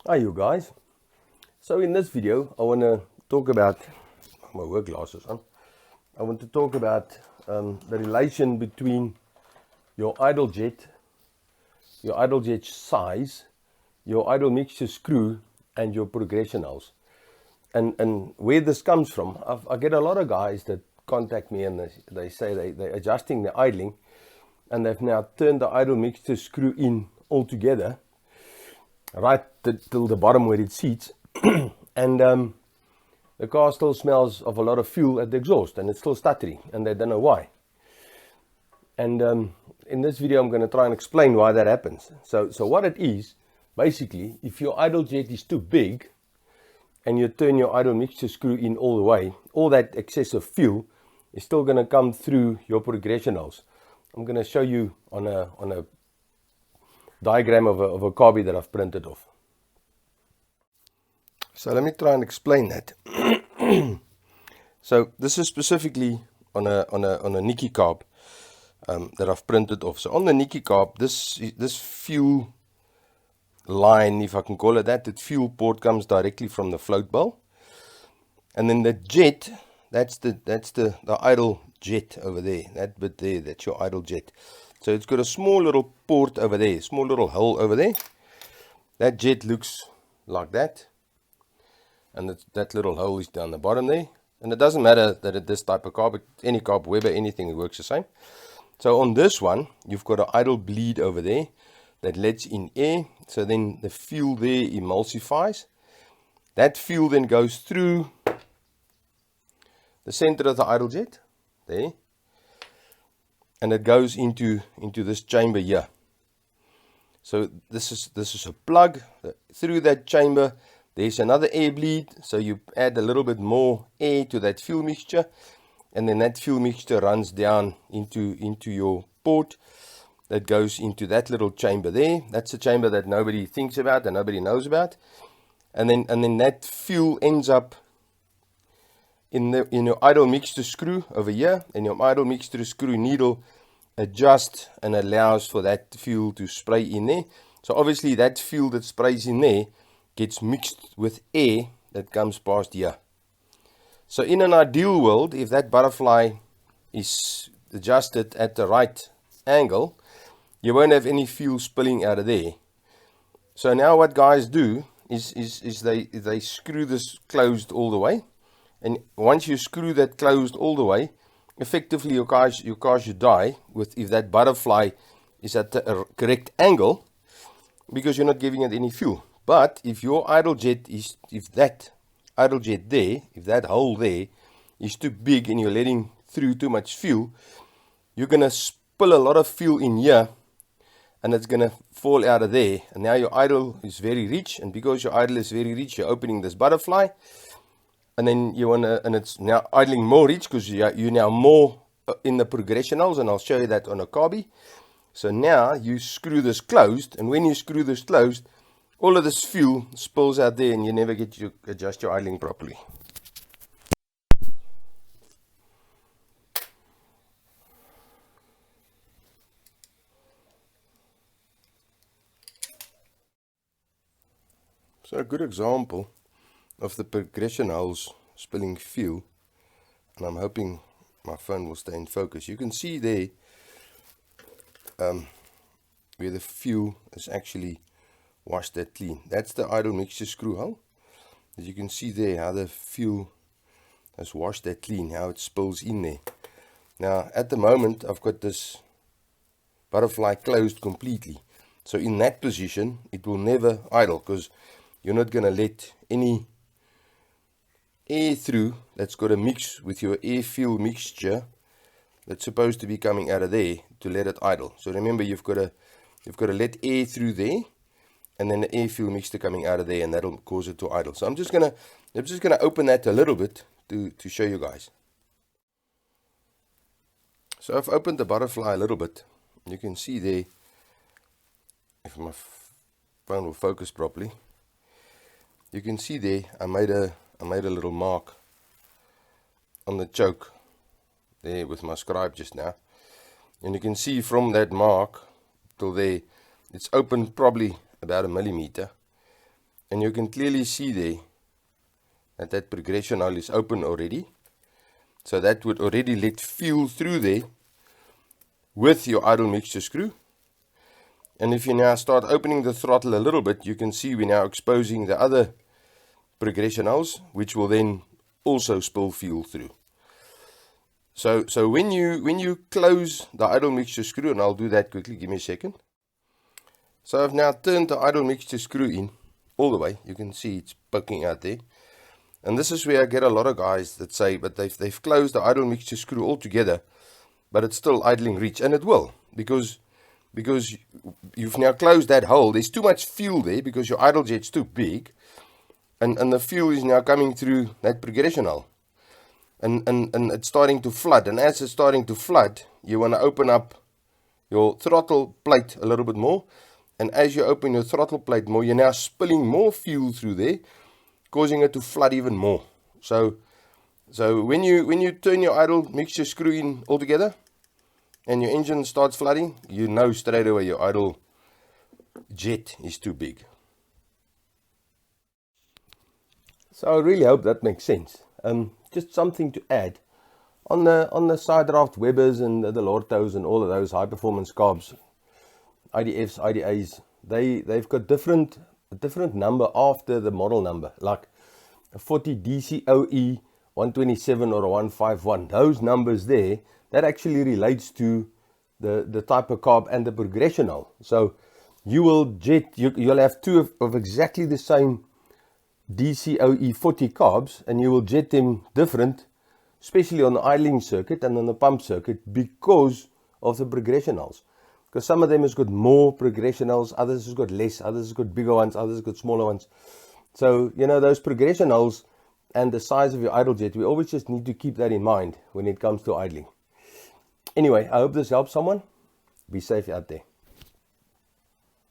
Hi you guys. So in this video I want to talk about my work glasses on. I want to talk about the relation between your idle jet size, your idle mixture screw and your progression holes. And where this comes from, I get a lot of guys that contact me and they say they're adjusting the idling and they've now turned the idle mixture screw in altogether right till the bottom where it seats and the car still smells of a lot of fuel at the exhaust and it's still stuttering and they don't know why. And in this video I'm going to try and explain why that happens. So what it is, basically, if your idle jet is too big and you turn your idle mixture screw in all the way, all that excessive fuel is still going to come through your progression holes. I'm going to show you on a diagram of a carby that I've printed off. So let me try and explain that. So this is specifically on a Nikki carb that I've printed off. So on the Nikki carb, this fuel line, if I can call it that, the fuel port comes directly from the float bowl, and then the jet, that's the idle jet over there. That bit there, that's your idle jet. So it's got a small little port over there, small little hole over there. That jet looks like that, and that little hole is down the bottom there. And it doesn't matter that it's this type of carb, any carb, Weber, anything, it works the same. So on this one, you've got an idle bleed over there that lets in air. So then the fuel there emulsifies. That fuel then goes through the center of the idle jet there, and it goes into this chamber here. So this is a plug. Through that chamber there's another air bleed, so you add a little bit more air to that fuel mixture, and then that fuel mixture runs down into your port that goes into that little chamber there. That's a chamber that nobody thinks about and nobody knows about. And then that fuel ends up in your idle mixture screw over here, and your idle mixture screw needle adjusts and allows for that fuel to spray in there. So obviously that fuel that sprays in there gets mixed with air that comes past here. So in an ideal world, if that butterfly is adjusted at the right angle, you won't have any fuel spilling out of there. So now what guys do is they screw this closed all the way. And once you screw that closed all the way, effectively your car should die if that butterfly is at the correct angle, because you're not giving it any fuel. But if your idle jet is, if that hole there is too big and you're letting through too much fuel, you're going to spill a lot of fuel in here and it's going to fall out of there. And now your idle is very rich, and because your idle is very rich, you're opening this butterfly, and then and it's now idling more rich because you're now more in the progression holes, and I'll show you that on a carby. So now you screw this closed, and when you screw this closed, all of this fuel spills out there and you never get to adjust your idling properly. So a good example of the progression holes spilling fuel, and I'm hoping my phone will stay in focus. You can see there where the fuel is actually washed that clean. That's the idle mixture screw hole. As you can see there, how the fuel has washed that clean, how it spills in there. Now at the moment I've got this butterfly closed completely, so in that position it will never idle, because you're not going to let any air through that's got to mix with your air fuel mixture that's supposed to be coming out of there to let it idle. So remember, you've got to let air through there, and then the air fuel mixture coming out of there, and that'll cause it to idle. So I'm just gonna open that a little bit to show you guys. So I've opened the butterfly a little bit. You can see there, if my phone will focus properly, you can see there I made a little mark on the choke there with my scribe just now, and you can see from that mark till there it's open probably about 1 millimeter, And you can clearly see there that that progression hull is open already. So that would already let fuel through there with your idle mixture screw. And if you now start opening the throttle a little bit, you can see we're now exposing the other progression hulls, which will then also spill fuel through. So when you close the idle mixture screw, and I'll do that quickly, give me a second. So I've now turned the idle mixture screw in all the way. You can see it's poking out there. And this is where I get a lot of guys that say, but they've closed the idle mixture screw altogether, but it's still idling reach. And it will, because you've now closed that hole. There's too much fuel there because your idle jet's too big. And the fuel is now coming through that progression hull. And it's starting to flood. And as it's starting to flood, you want to open up your throttle plate a little bit more. And as you open your throttle plate more, you're now spilling more fuel through there, causing it to flood even more. So when you turn your idle mixture screw in altogether and your engine starts flooding, you know straight away your idle jet is too big. So I really hope that makes sense. Just something to add. On the side draft Webbers and the Lortos and all of those high performance carbs, IDFs, IDAs, they've got a different number after the model number, like a 40 DCOE 127 or a 151. Those numbers there, that actually relates to the type of carb and the progression hull. So you'll have two of exactly the same DCOE 40 carbs, and you will jet them different, especially on the idling circuit and on the pump circuit, because of the progression hulls. Because some of them has got more progression hulls, others has got less, others has got bigger ones, others has got smaller ones. So, you know, those progression hulls and the size of your idle jet, we always just need to keep that in mind when it comes to idling. Anyway, I hope this helps someone. Be safe out there.